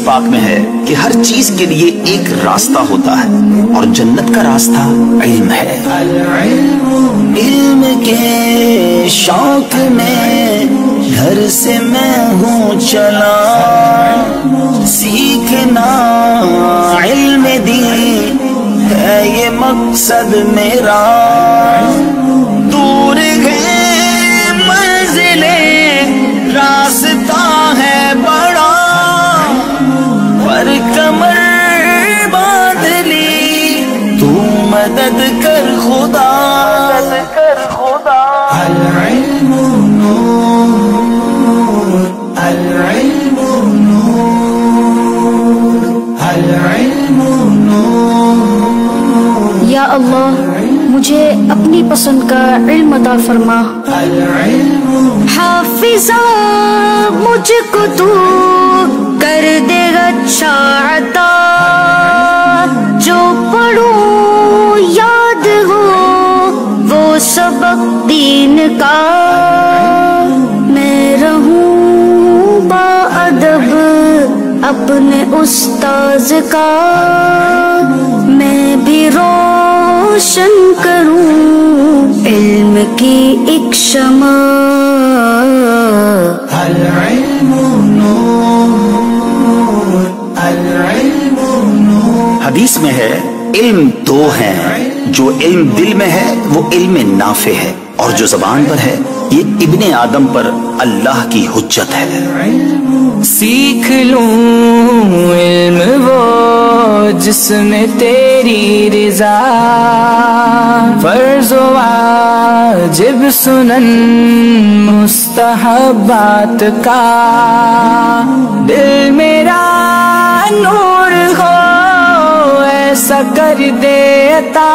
پاک میں ہے کہ ہر چیز کے لیے ایک راستہ ہوتا ہے اور جنت کا راستہ علم ہے۔ علم کے شوق میں گھر سے میں ہوں چلا، سیکھنا علم دین ہے یہ مقصد میرا، دور گئے منزلیں راستہ ہے بڑا، پر کمر باندھ لی تو مدد کر خدا، العلم نور، العلم نور، العلم نور۔ یا اللہ مجھے اپنی پسند کا علم عطا فرما، حافظہ مجھ کو تو کر دے اچھا عطا، جو پڑھوں یاد ہو وہ سبق دین کا، میں رہوں با ادب اپنے استاذ کا، میں بھی روشن کروں علم کی ایک شمع، العلم نور، العلم نور۔ حدیث میں ہے علم دو ہیں، جو علم دل میں ہے وہ علم نافع ہے، اور جو زبان پر ہے یہ ابن آدم پر اللہ کی حجت ہے۔ سیکھ لوں علم وہ جس میں تیری رضا، فرض و واجب سنن مستحبات کا، دل میرا نور ہو ایسا کر دے عطا،